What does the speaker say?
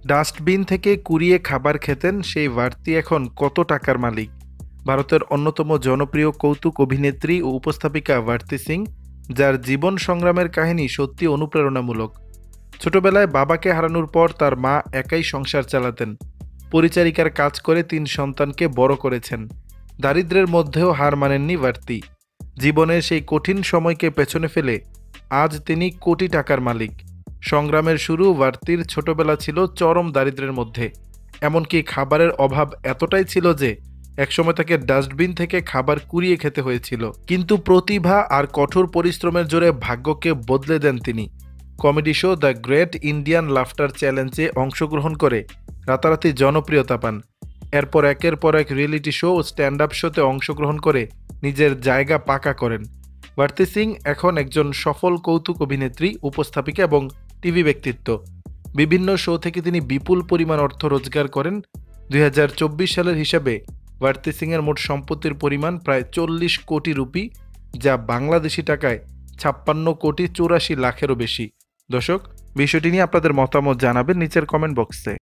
Dustbin থেকে কুড়িয়ে খাবার খেতেন সেই ভারতী এখন কত টাকার মালিক? ভারতের অন্যতম জনপ্রিয় কৌতুক অভিনেত্রী ও উপস্থাপিকা ভারতী সিং, যার জীবন সংগ্রামের কাহিনী সত্যি অনুপ্রেরণামূলক। ছোটবেলায় বাবাকে হারানোর পর তার মা একাই সংসার চালাতেন। পরিচারিকার কাজ করে ৩ সন্তানকে বড় করেছেন। দারিদ্র্যের মধ্যেও হার মানেননি ভারতী। জীবনের সেই কঠিন সময়কে পেছনে ফেলে আজ তিনি কোটি টাকার মালিক। সংগ্রামের শুরু ভারতীর ছোটবেলা ছিল চরম দারিদ্র্যের মধ্যে। এমনকি খাবারের অভাব এতটাই ছিল যে একসময় তাকে ডাস্টবিন থেকে খাবার কুড়িয়ে খেতে হয়েছিল। কিন্তু প্রতিভা আর কঠোর পরিশ্রমের জোরে ভাগ্যকে বদলে দেন তিনি। Comedy show the great Indian laughter চ্যালেঞ্জে অংশগ্রহণ করে রাতারাতি জনপ্রিয়তা পান। এরপর একের পর এক রিয়েলিটি শো ও স্ট্যান্ড আপ শোতে অংশগ্রহণ করে নিজের জায়গা পাকা করেন। ভারতী সিং এখন একজন সফল কৌতুক অভিনেত্রী, উপস্থাপিকা এবং টিভি ব্যক্তিত্ব। বিভিন্ন শো থেকে তিনি বিপুল পরিমাণ অর্থ রোজগার করেন। 2024 সালের হিসাবে ভারতী সিংয়ের মোট সম্পত্তির পরিমাণ প্রায় 40 কোটি রুপি, যা বাংলাদেশি টাকায় 56 কোটি 84 লাখেরও বেশি। দর্শক, বিষয়টি নিয়ে আপনাদের মতামত জানাবেন নিচের কমেন্ট বক্সে।